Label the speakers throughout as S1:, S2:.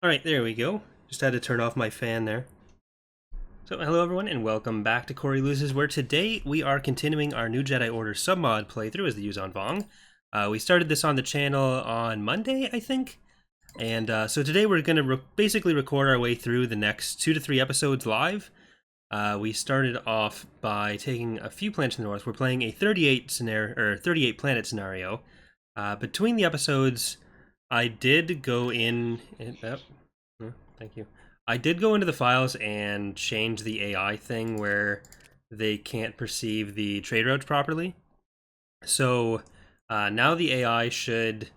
S1: Alright, there we go. Just had to turn off my fan there. So, hello everyone, and welcome back to Corey Loses, where today we are continuing our new Jedi Order submod playthrough as the Yuzan Vong. We started this on the channel on Monday, I think. And so today we're going to basically record our way through the next 2 to 3 episodes live. We started off by taking a few planets in the north. We're playing a 38 planet scenario. Between the episodes, I did go in... thank you. I did go into the files and change the AI thing where they can't perceive the trade routes properly. So now the AI should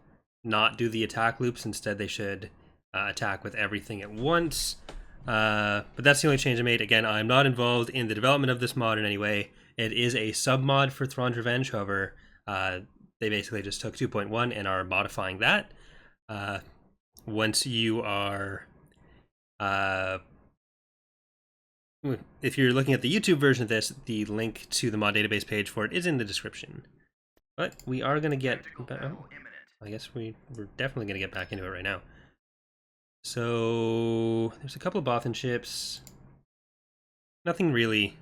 S1: not do the attack loops. Instead, they should attack with everything at once. But that's the only change I made. Again, I'm not involved in the development of this mod in any way. It is a sub-mod for Thrawn's Revenge. However, they basically just took 2.1 and are modifying that. Once you are... if you're looking at the YouTube version of this, the link to the mod database page for it is in the description. But we are going to get... I guess we're definitely going to get back into it right now. So, there's a couple of Bothan ships. Nothing really...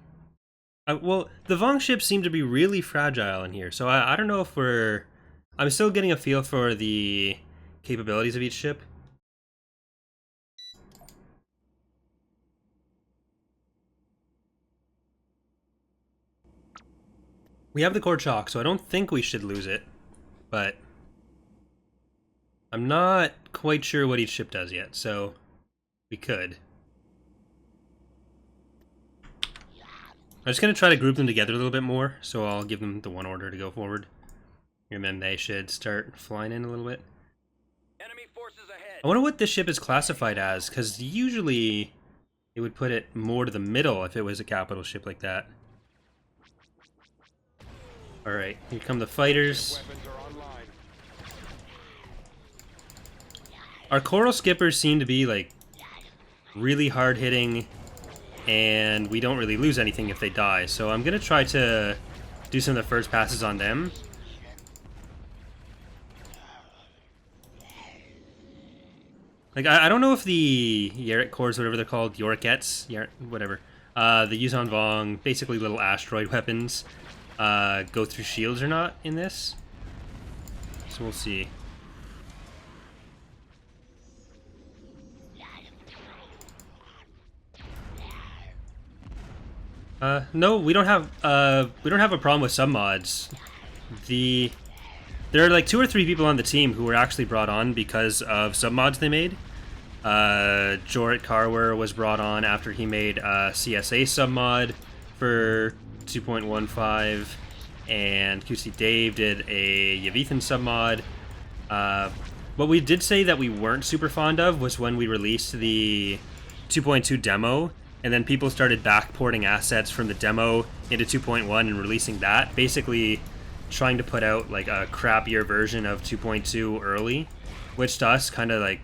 S1: well, the Vong ships seem to be really fragile in here, so I don't know if we're... I'm still getting a feel for the capabilities of each ship. We have the core chalk, so I don't think we should lose it, but I'm not quite sure what each ship does yet, so we could. I'm just going to try to group them together a little bit more, so I'll give them the one order to go forward. And then they should start flying in a little bit.
S2: Enemy forces ahead.
S1: I wonder what this ship is classified as, because usually it would put it more to the middle if it was a capital ship like that. Alright, here come the fighters. Our coral skippers seem to be, like, really hard-hitting, and we don't really lose anything if they die. So I'm going to try to do some of the first passes on them. Like, I don't know if the Yarick cores, whatever they're called, Yorickets, whatever, the Yuzan Vong, basically little asteroid weapons, go through shields or not in this. So we'll see. No, we don't have a problem with submods. There are like 2 or 3 people on the team who were actually brought on because of submods they made. Jorrit Karwer was brought on after he made a CSA submod for 2.15, and QC Dave did a Yavithan submod. What we did say that we weren't super fond of was when we released the 2.2 demo, and then people started backporting assets from the demo into 2.1 and releasing that, basically trying to put out like a crappier version of 2.2 early, which to us kind of like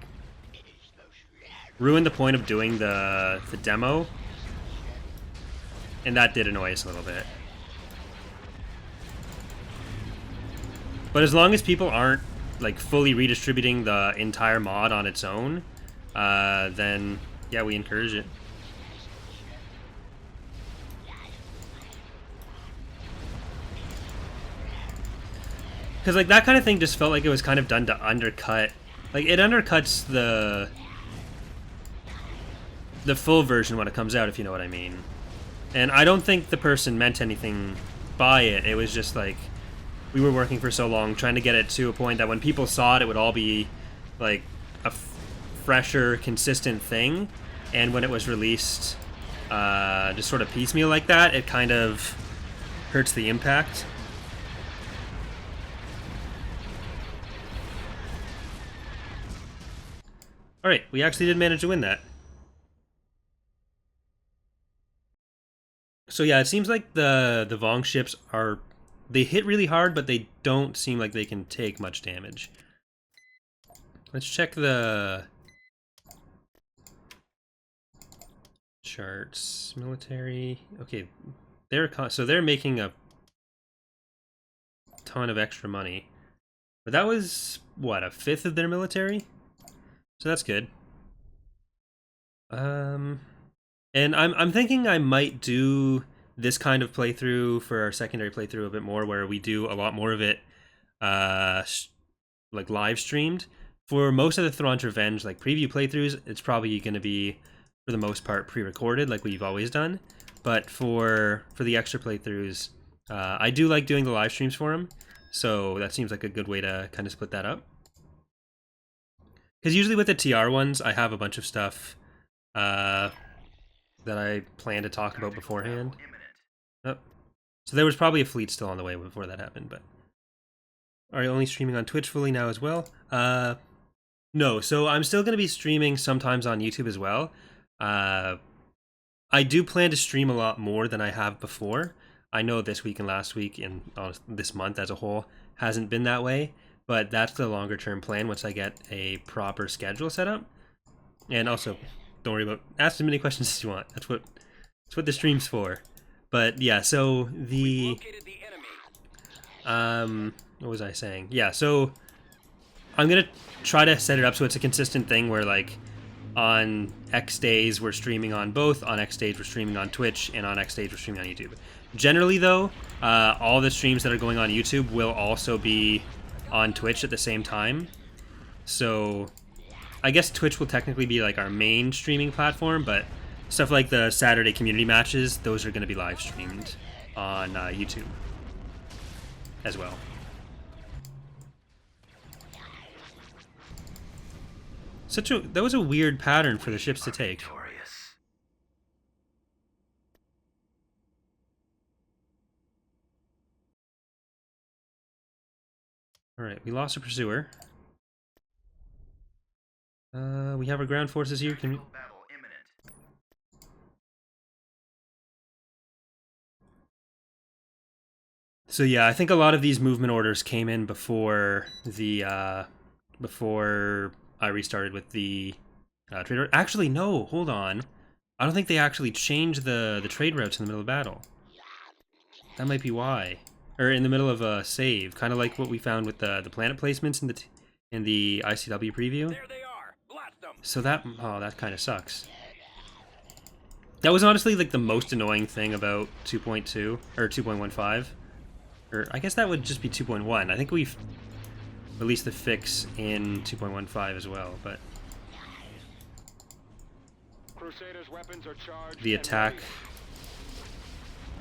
S1: ruined the point of doing the demo, and that did annoy us a little bit. But as long as people aren't like fully redistributing the entire mod on its own, then yeah, we encourage it. Because like that kind of thing just felt like it was kind of done to undercut, like it undercuts the full version when it comes out, if you know what I mean. And I don't think the person meant anything by it. It was just like we were working for so long trying to get it to a point that when people saw it, it would all be like a fresher, consistent thing. And when it was released just sort of piecemeal like that, it kind of hurts the impact. Alright, we actually did manage to win that. So yeah, it seems like the Vong ships are... They hit really hard, but they don't seem like they can take much damage. Let's check the... charts. Military... Okay, they're making a ton of extra money. But that was, what, a fifth of their military? So that's good. And I'm thinking I might do this kind of playthrough for our secondary playthrough a bit more, where we do a lot more of it, uh, like live streamed. For most of the Thrawn's Revenge like preview playthroughs, it's probably going to be for the most part pre-recorded, like we've always done. But for the extra playthroughs, I do like doing the live streams for them, so that seems like a good way to kind of split that up. Because usually with the TR ones, I have a bunch of stuff that I plan to talk about beforehand. Oh. So there was probably a fleet still on the way before that happened, but are you only streaming on Twitch fully now as well? No, so I'm still going to be streaming sometimes on YouTube as well. I do plan to stream a lot more than I have before. I know this week and last week and this month as a whole hasn't been that way, but that's the longer term plan once I get a proper schedule set up. And also, don't worry about ask as many questions as you want. That's what the stream's for. But yeah, so the what was I saying? Yeah, so I'm gonna try to set it up so it's a consistent thing where like on X days we're streaming on both, on X days we're streaming on Twitch, and on X days we're streaming on YouTube. Generally though, all the streams that are going on YouTube will also be on Twitch at the same time. So I guess Twitch will technically be like our main streaming platform, but stuff like the Saturday community matches, those are going to be live streamed on YouTube as well. That was a weird pattern for the ships to take. Alright, we lost a pursuer. We have our ground forces here. Can we... So yeah, I think a lot of these movement orders came in before the before I restarted with the trade route. Actually, no, hold on. I don't think they actually changed the trade routes in the middle of battle. That might be why, or in the middle of a save, kind of like what we found with the planet placements in the ICW preview.
S2: There they are. Blast them.
S1: So that that kind of sucks. That was honestly like the most annoying thing about 2.2 or 2.15. Or I guess that would just be 2.1. I think we've released the fix in 2.15 as well, but
S2: Crusaders' weapons are charged.
S1: the attack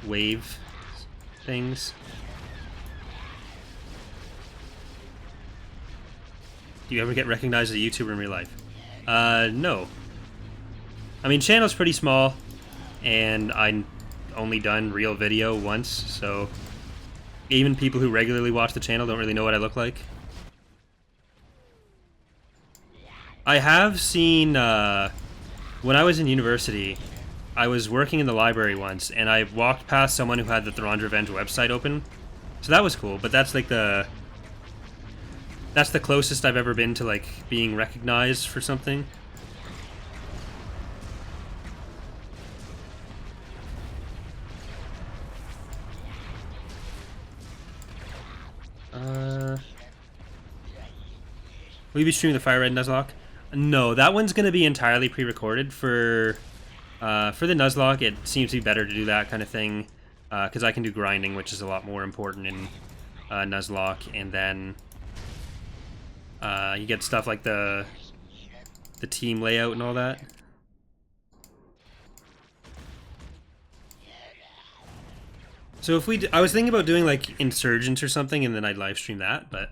S1: wave things. Do you ever get recognized as a YouTuber in real life? No. I mean, channel's pretty small, and I only done real video once, so even people who regularly watch the channel don't really know what I look like. I have seen, when I was in university, I was working in the library once, and I walked past someone who had the Thrawn's Revenge website open. So that was cool, but that's like that's the closest I've ever been to like being recognized for something. Will you be streaming the Fire Red Nuzlocke? No, that one's going to be entirely pre-recorded for the Nuzlocke. It seems to be better to do that kind of thing because I can do grinding, which is a lot more important in Nuzlocke, and then you get stuff like the team layout and all that. So if I was thinking about doing like Insurgents or something, and then I'd live stream that, but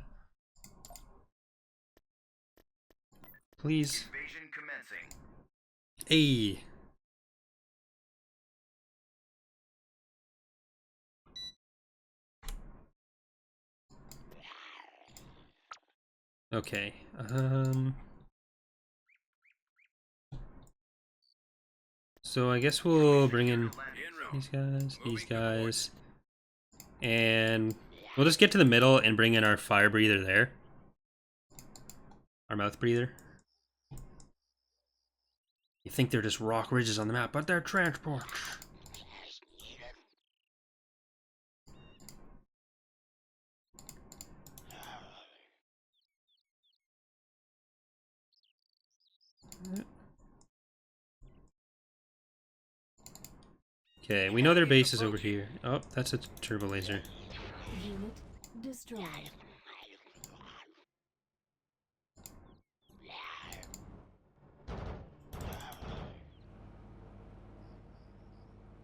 S1: please.
S2: Invasion commencing.
S1: Hey. Okay. So I guess we'll bring in these guys, and we'll just get to the middle and bring in our fire breather there. Our mouth breather. You think they're just rock ridges on the map, but they're transports. Okay, we know their base is over here. Oh, that's a turbo laser.
S3: Unit destroyed.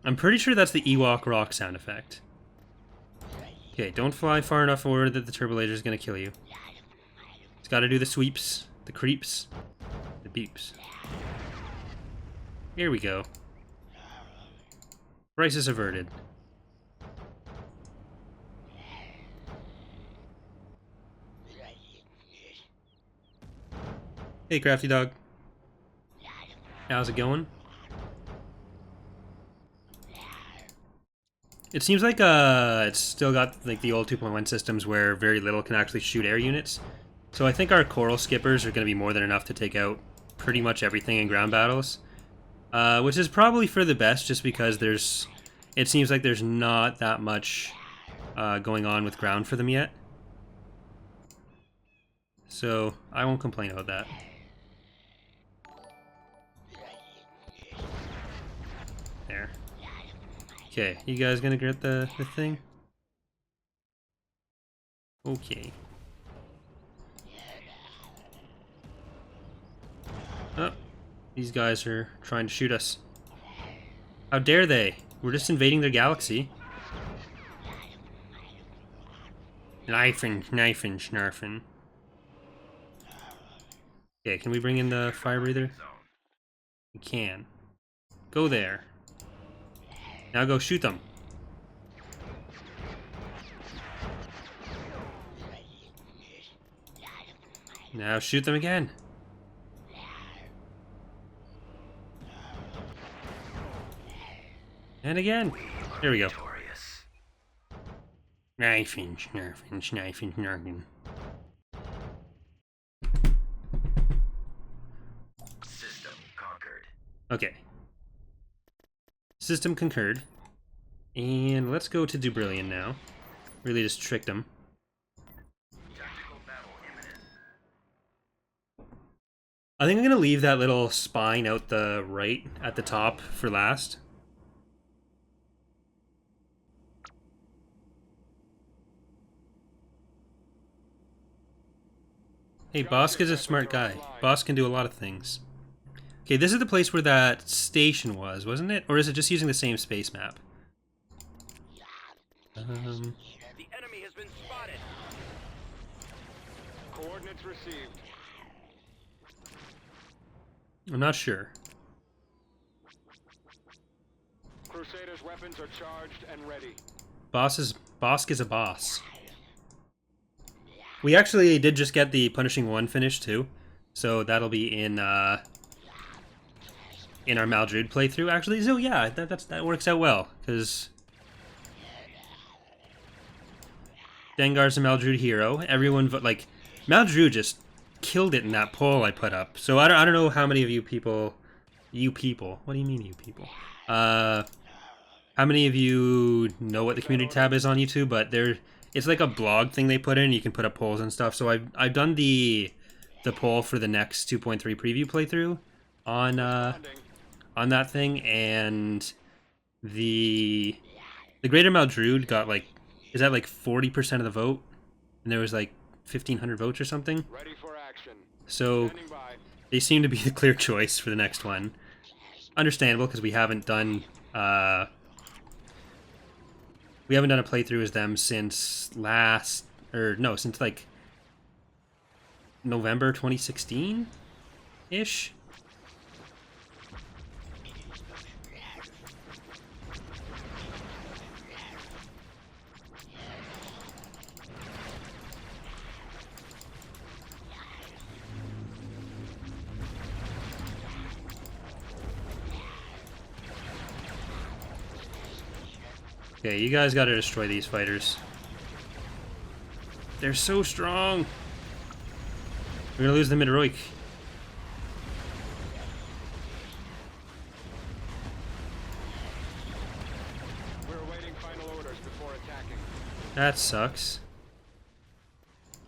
S1: I'm pretty sure that's the Ewok rock sound effect. Okay, don't fly far enough forward that the turbo laser is going to kill you. It's got to do the sweeps, the creeps, the beeps. Here we go. Crisis averted. Hey, Crafty Dog. How's it going? It seems like it's still got like the old 2.1 systems where very little can actually shoot air units. So I think our coral skippers are going to be more than enough to take out pretty much everything in ground battles. Which is probably for the best just because it seems like there's not that much going on with ground for them yet. So I won't complain about that. There. Okay, you guys gonna get the thing? Okay. Oh, these guys are trying to shoot us. How dare they? We're just invading their galaxy. Knifing, snarfing. Okay, can we bring in the fire breather? We can. Go there. Now go shoot them. Now shoot them again. And again. There we go. Knifing, snarfing.
S2: System conquered.
S1: Okay. System concurred. And let's go to Dubrillion now. Really just tricked him.
S2: Tactical battle imminent.
S1: I think I'm going to leave that little spine out the right at the top for last. Hey, Bosk is a smart guy. Bosk can do a lot of things. Okay, this is the place where that station was, wasn't it? Or is it just using the same space map?
S2: The enemy has been spotted. Coordinates received.
S1: I'm not sure.
S2: Crusaders' weapons are charged and ready.
S1: Bosk is a boss. We actually did just get the Punishing One finished too, so that'll be in our Maldruid playthrough. Actually, so yeah, that works out well because Dengar's a Maldruid hero. Everyone like Maldruid just killed it in that poll I put up. So I don't know how many of you people. What do you mean, you people? How many of you know what the community tab is on YouTube? But it's like a blog thing they put in. You can put up polls and stuff. So I've done the poll for the next 2.3 preview playthrough on that thing, and the Greater Maldruid got like, is that like 40% of the vote, and there was like 1,500 votes or something.
S2: Ready for action.
S1: So
S2: Standing by.
S1: they seem to be the clear choice for the next one. Understandable because we haven't done a playthrough as them since since like November 2016 ish. Okay, you guys gotta destroy these fighters. They're so strong. We're gonna lose the mid-heroic.
S2: We're awaiting final orders before attacking.
S1: That sucks.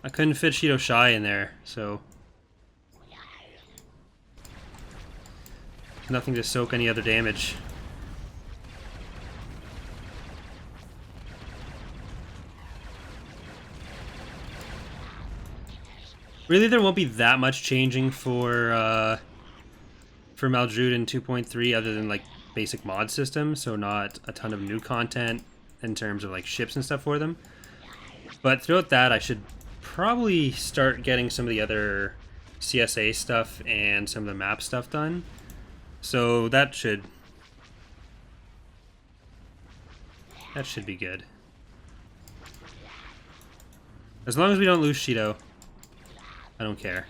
S1: I couldn't fit Shido Shai in there, so nothing to soak any other damage. Really, there won't be that much changing for Maldrude in 2.3 other than like basic mod system, so not a ton of new content in terms of like ships and stuff for them. But throughout that, I should probably start getting some of the other CSA stuff and some of the map stuff done. So that should be good. As long as we don't lose Shido, I don't care.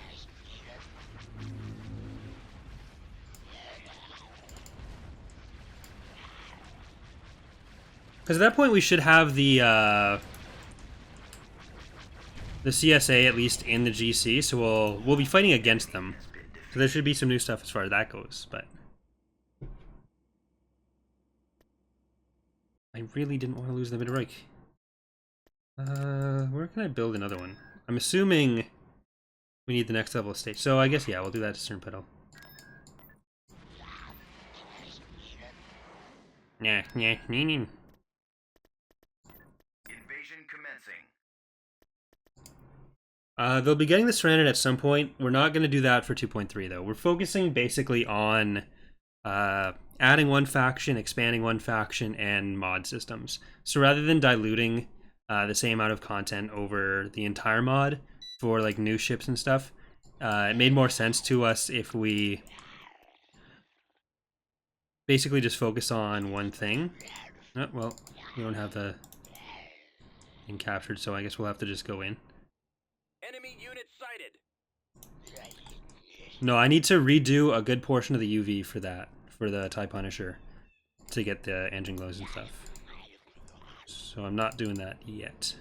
S1: Because at that point we should have the CSA at least in the GC, so we'll be fighting against them. So there should be some new stuff as far as that goes, but I really didn't want to lose the Midreich. Where can I build another one? I'm assuming we need the next level of stage. So I guess, yeah, we'll do that to Cernpedal. Nah.
S4: Invasion commencing.
S1: They'll be getting the Surrounded at some point. We're not going to do that for 2.3, though. We're focusing basically on adding one faction, expanding one faction, and mod systems. So rather than diluting the same amount of content over the entire mod for like new ships and stuff, it made more sense to us if we basically just focus on one thing. Oh, well, we don't have the thing captured, so I guess we'll have to just go in.
S4: Enemy unit sighted.
S1: No, I need to redo a good portion of the UV for that, for the TIE Punisher, to get the engine glows and stuff. So I'm not doing that yet.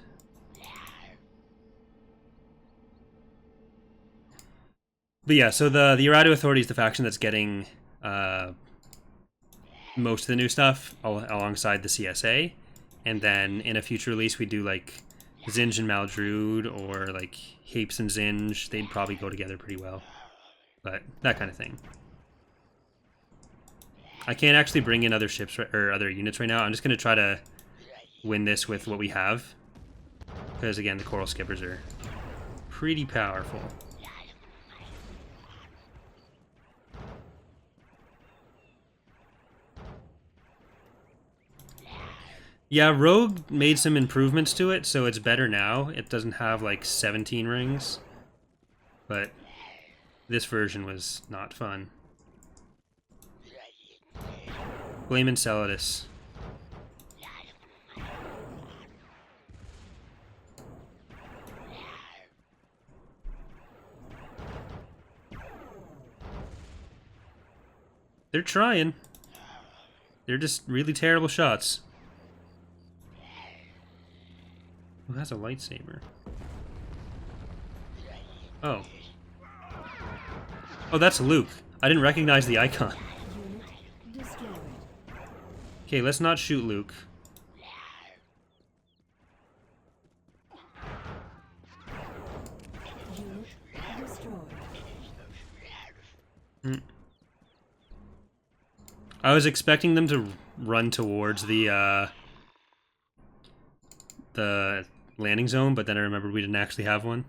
S1: But yeah, so the Errado Authority is the faction that's getting most of the new stuff alongside the CSA. And then in a future release, we do like Zinj and Maldrude, or like Hapes and Zinj. They'd probably go together pretty well. But that kind of thing. I can't actually bring in other ships or other units right now. I'm just going to try to win this with what we have. Because again, the Coral Skippers are pretty powerful. Yeah, Rogue made some improvements to it, so it's better now. It doesn't have like 17 rings. But this version was not fun. Blame Enceladus. They're trying. They're just really terrible shots. Who has a lightsaber? Oh. Oh, that's Luke. I didn't recognize the icon.
S3: Unit destroyed.
S1: Okay, let's not shoot Luke.
S3: Unit destroyed.
S1: I was expecting them to run towards the landing zone, but then I remembered we didn't actually have one.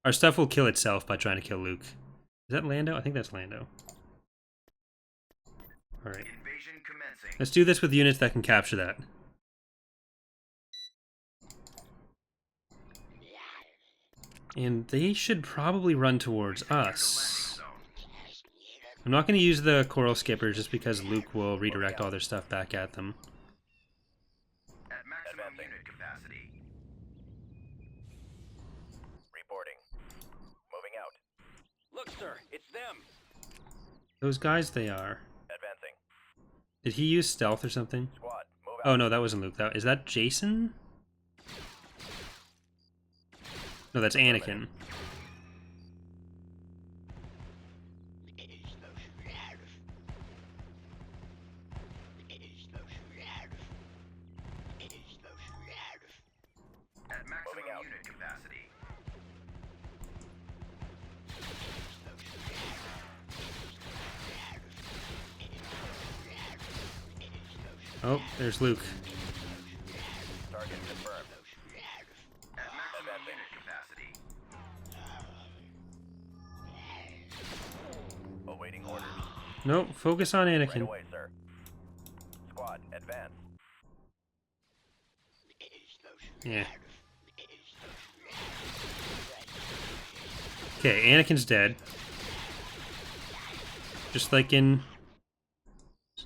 S1: Our stuff will kill itself by trying to kill Luke. Is that Lando? I think that's Lando. Alright.
S4: Invasion commencing.
S1: Let's do this with units that can capture that. And they should probably run towards us. I'm not going to use the Coral Skipper just because Luke will redirect all their stuff back at them.
S4: At maximum unit capacity. Reporting. Moving out. Look, sir, it's them.
S1: Those guys, they are.
S4: Advancing.
S1: Did he use stealth or something?
S4: Squad, move out.
S1: Oh no, that wasn't Luke. Is that Jason? No, that's Anakin.
S4: At maximum unit capacity.
S1: Oh, there's Luke.
S4: Target confirmed.
S1: No, focus on
S4: Right
S1: Anakin.
S4: away, sir. Squad, advance.
S1: Yeah. Okay, Anakin's dead. Just like in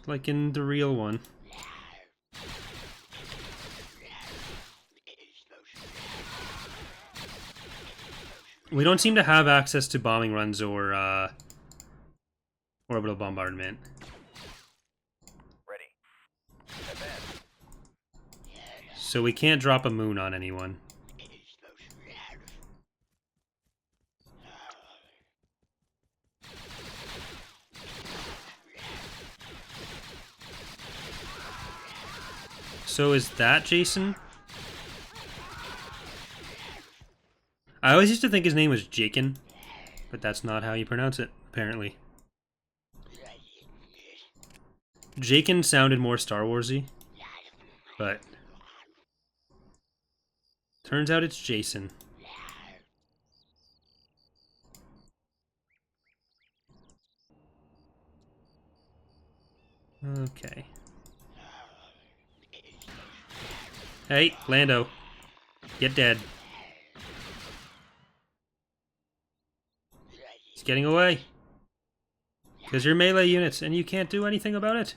S1: the real one. We don't seem to have access to bombing runs or orbital bombardment.
S4: Ready. Advance.
S1: So we can't drop a moon on anyone. So is that Jason? I always used to think his name was Jakin, but that's not how you pronounce it, apparently. Jakin sounded more Star Warsy, but turns out it's Jason. Okay. Hey, Lando. Get dead. He's getting away. Because you're melee units and you can't do anything about it.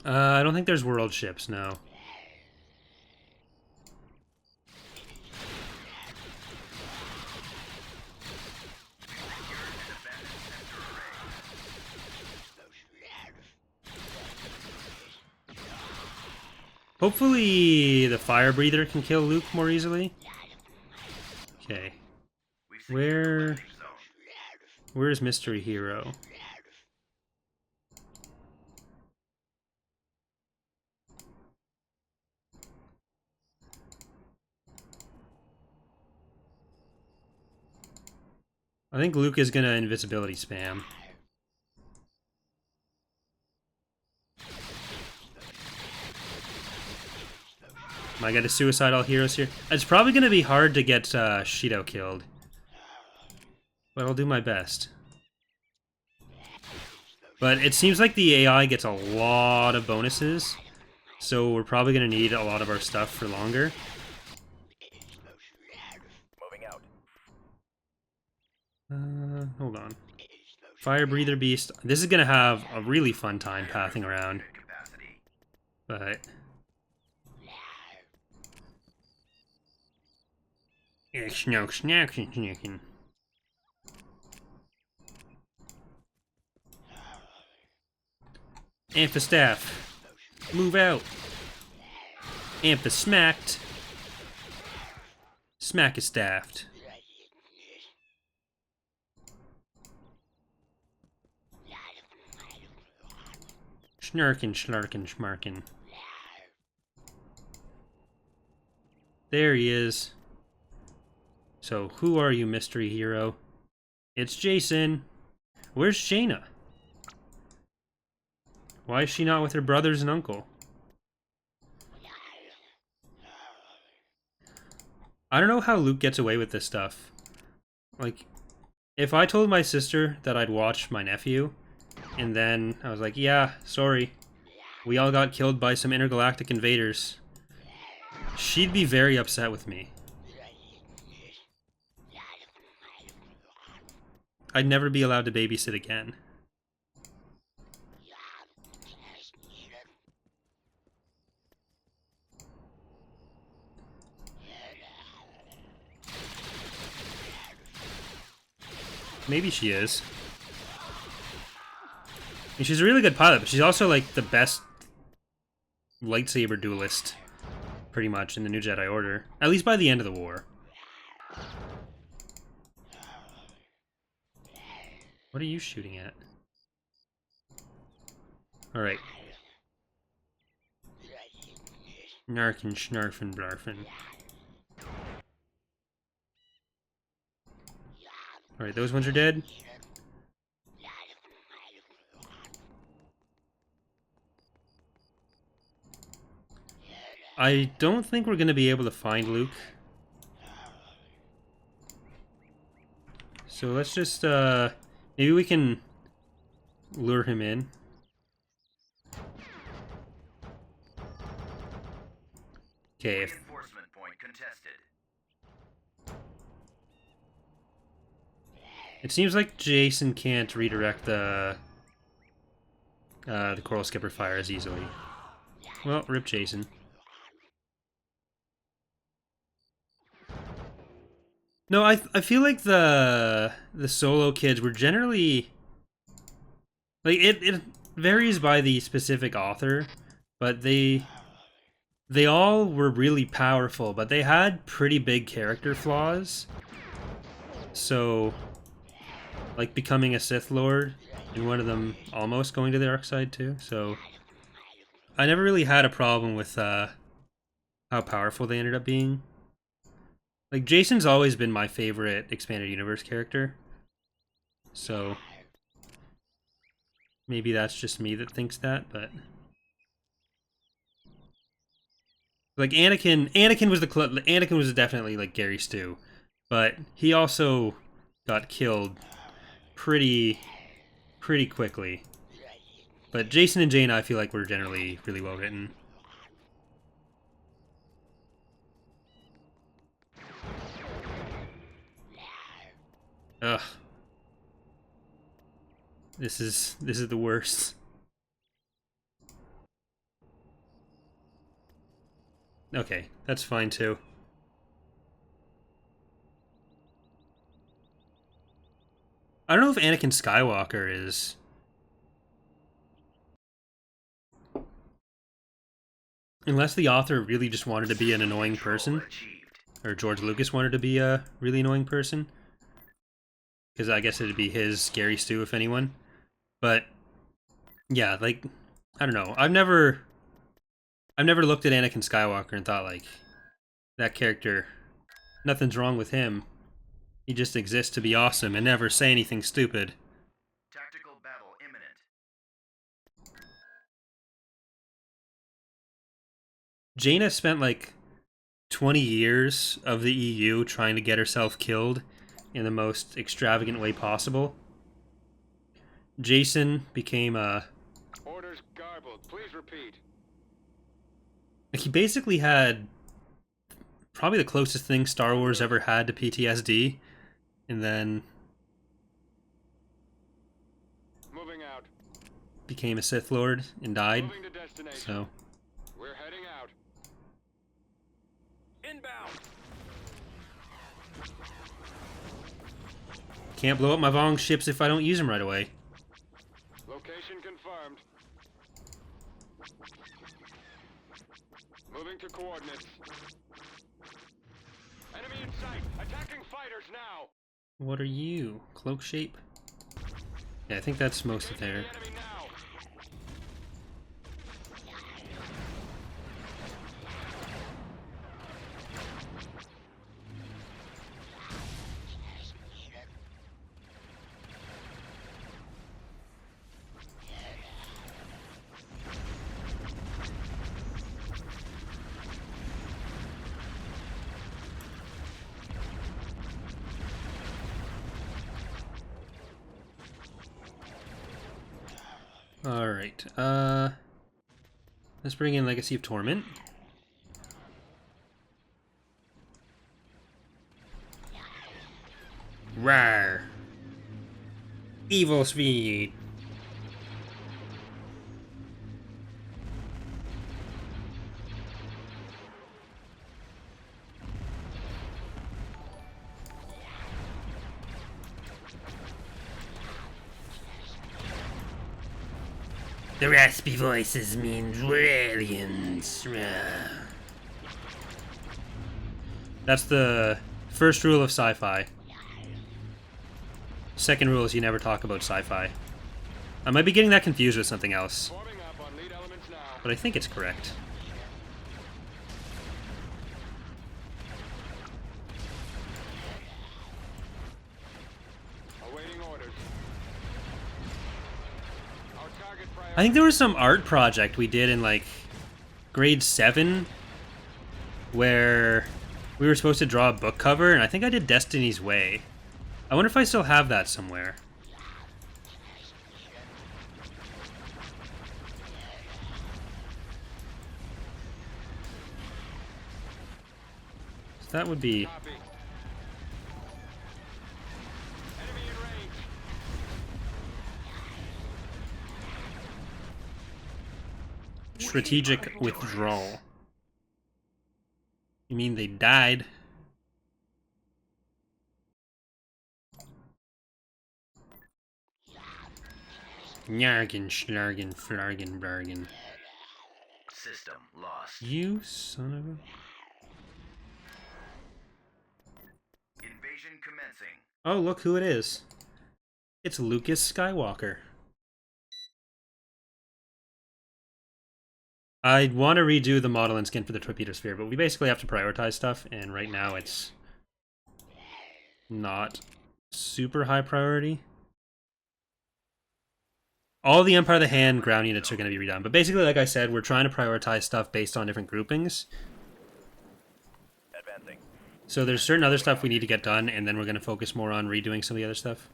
S1: I don't think there's world ships, no. Hopefully the fire breather can kill Luke more easily. Okay. Where's Mystery Hero? I think Luke is gonna invisibility spam. I got a suicidal heroes here. It's probably gonna be hard to get Shido killed, but I'll do my best. But it seems like the AI gets a lot of bonuses, so we're probably gonna need a lot of our stuff for longer.
S4: Moving out.
S1: Hold on. Fire breather beast. This is gonna have a really fun time pathing around, but. Snacking. Amphistaff. Move out. Amphismacked. Smack is staffed. Snarkin, schlarkin, schmarkin. There he is. So, who are you, mystery hero? It's Jason. Where's Jaina? Why is she not with her brothers and uncle? I don't know how Luke gets away with this stuff. Like, if I told my sister that I'd watch my nephew, and then I was like, yeah, sorry, we all got killed by some intergalactic invaders, she'd be very upset with me. I'd never be allowed to babysit again. Maybe she is. I mean, she's a really good pilot, but she's also like the best lightsaber duelist, pretty much, in the New Jedi Order. At least by the end of the war. What are you shooting at? Alright. Narkin, Schnarfin, Blarfin. Alright, those ones are dead. I don't think we're going to be able to find Luke. So let's just, maybe we can lure him in. Okay, if
S4: Reinforcement point contested.
S1: it seems like Jason can't redirect the Coral Skipper fire as easily. Well, rip Jason. No, I feel like the solo kids were generally like it varies by the specific author, but they all were really powerful, but they had pretty big character flaws. So, like becoming a Sith Lord, and one of them almost going to the dark side too. So, I never really had a problem with how powerful they ended up being. Like, Jason's always been my favorite Expanded Universe character. So, maybe that's just me that thinks that, but... Like, Anakin was definitely, like, Gary Stu. But he also got killed pretty quickly. But Jason and Jaina, I feel like, were generally really well written. Ugh. This is the worst. Okay, that's fine too. I don't know if Anakin Skywalker is... Unless the author really just wanted to be an annoying person. Or George Lucas wanted to be a really annoying person. Because I guess it'd be his Gary Stu, if anyone. But, yeah, like, I don't know. I've never looked at Anakin Skywalker and thought, like, that character, nothing's wrong with him. He just exists to be awesome and never say anything stupid.
S4: Tactical battle imminent.
S1: Jaina spent, like, 20 years of the EU trying to get herself killed in the most extravagant way possible. Jason became a...
S2: Orders garbled. Please repeat.
S1: Like, he basically had probably the closest thing Star Wars ever had to PTSD, and then
S2: Moving out.
S1: became a Sith Lord and died.
S2: Moving to destination.
S1: So,
S2: We're heading out.
S4: Inbound.
S1: can't blow up my Vong ships if I don't use them right away.
S2: Location confirmed. Moving to coordinates. Enemy in sight. Attacking fighters now.
S1: What are you? Cloak shape? Yeah, I think that's most of
S2: Engaging
S1: their...
S2: the enemy now.
S1: Alright, let's bring in Legacy of Torment. Rawr! Evil speed! The raspy voices mean brilliance. That's the first rule of sci-fi. Second rule is you never talk about sci-fi. I might be getting that confused with something else,
S2: Forming up on lead elements now.
S1: but I think it's correct.
S2: Awaiting orders. Our target priority.
S1: I think there was some art project we did in, like, grade 7 where we were supposed to draw a book cover, and I think I did Destiny's Way. I wonder if I still have that somewhere. So that would be...
S2: Copy. Enemy in range.
S1: strategic withdrawal. You mean they died? Nyargan, schlargan, flargan, bargan.
S4: System lost.
S1: You son of a...
S4: Invasion commencing.
S1: Oh, look who it is. It's Lucas Skywalker. I want to redo the model and skin for the Torpedo Sphere, but we basically have to prioritize stuff, and right now it's not super high priority. All the Empire of the Hand ground units are going to be redone, but basically, like I said, we're trying to prioritize stuff based on different groupings.
S4: Advancing.
S1: So there's certain other stuff we need to get done, and then we're going to focus more on redoing some of the other stuff.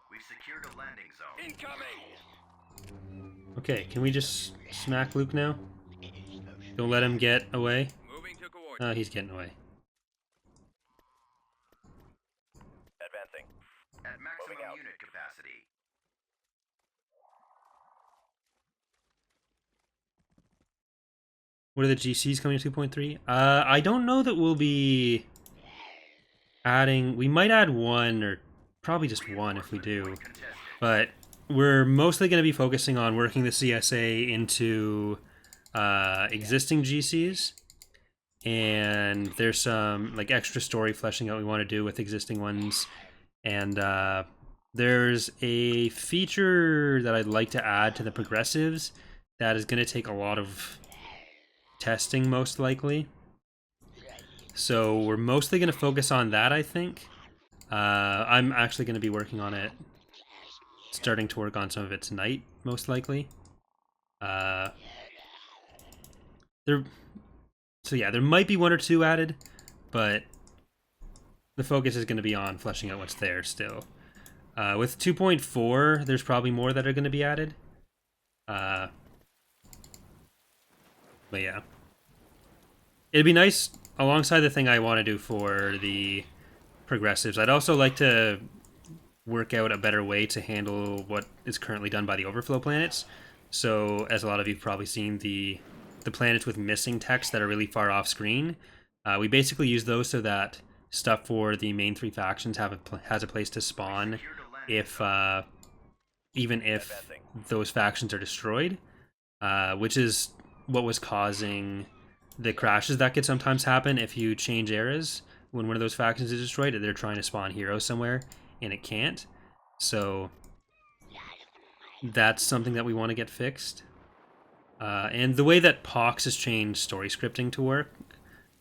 S4: We've secured a landing zone. Incoming.
S1: Okay, can we just smack Luke now? Don't let him get away.
S4: Moving to coordinates.
S1: Oh, he's getting away.
S4: Advancing. At maximum unit capacity.
S1: What are the GCs coming to 2.3? I don't know that we'll be adding... We might add one, or probably just one if we do. But we're mostly going to be focusing on working the CSA into existing GCs. And there's some like extra story fleshing out we want to do with existing ones. And there's a feature that I'd like to add to the progressives that is going to take a lot of testing, most likely. So we're mostly going to focus on that, I think. I'm actually going to be working on it, starting to work on some of it tonight, most likely. So yeah, there might be one or two added, but the focus is going to be on fleshing out what's there still. With 2.4, there's probably more that are going to be added. But yeah. It'd be nice, alongside the thing I want to do for the progressives, I'd also like to work out a better way to handle what is currently done by the overflow planets. So, as a lot of you've probably seen, the planets with missing text that are really far off screen, we basically use those so that stuff for the main three factions has a place to spawn if even if those factions are destroyed, which is what was causing the crashes that could sometimes happen if you change eras. When one of those factions is destroyed, they're trying to spawn heroes somewhere and it can't. So that's something that we want to get fixed. And the way that Pox has changed story scripting to work,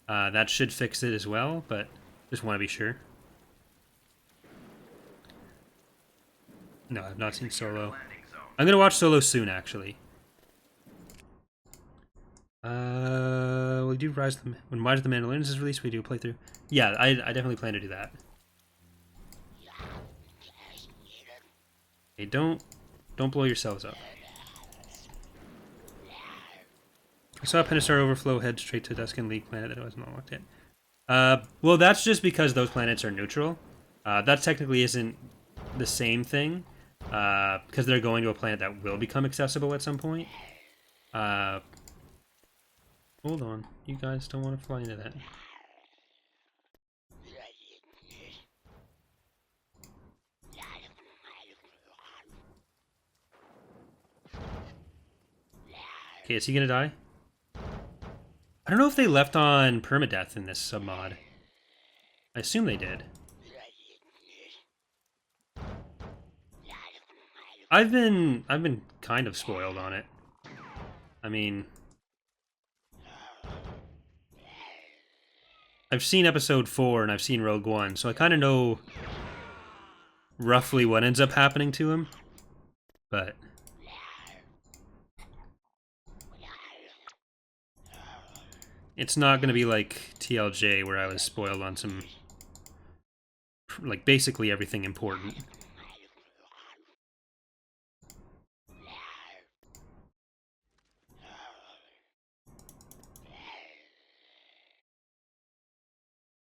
S1: that should fix it as well, but just want to be sure. No, I've not seen Solo. I'm going to watch Solo soon, actually. We do when Rise of the Mandalorians is released, we do a playthrough. Yeah, I definitely plan to do that. Hey, don't blow yourselves up. I saw Penastar Overflow head straight to Duskin League planet that wasn't unlocked yet. Well, that's just because those planets are neutral. That technically isn't the same thing, because they're going to a planet that will become accessible at some point. Hold on, you guys don't want to fly into that. Okay, is he gonna die? I don't know if they left on permadeath in this submod. I assume they did. I've been kind of spoiled on it. I mean, I've seen episode 4 and I've seen Rogue One, so I kind of know roughly what ends up happening to him. But it's not going to be like TLJ where I was spoiled on some, like, basically everything important.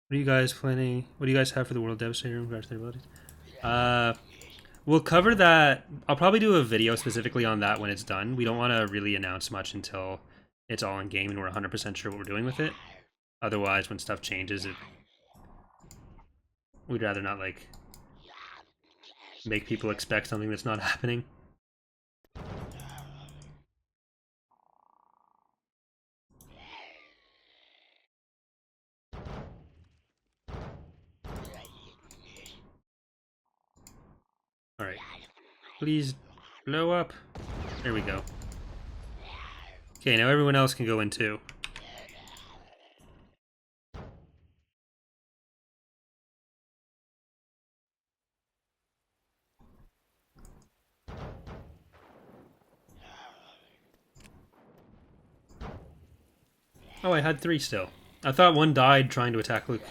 S1: What are you guys planning? What do you guys have for the World Devastator in regards to their abilities? We'll cover that. I'll probably do a video specifically on that when it's done. We don't want to really announce much until it's all in game and we're 100% sure what we're doing with it. Otherwise, when stuff changes, we'd rather not, like, make people expect something that's not happening. Alright. Please blow up. There we go. Okay, now everyone else can go in too. Oh, I had 3 still. I thought one died trying to attack Luke.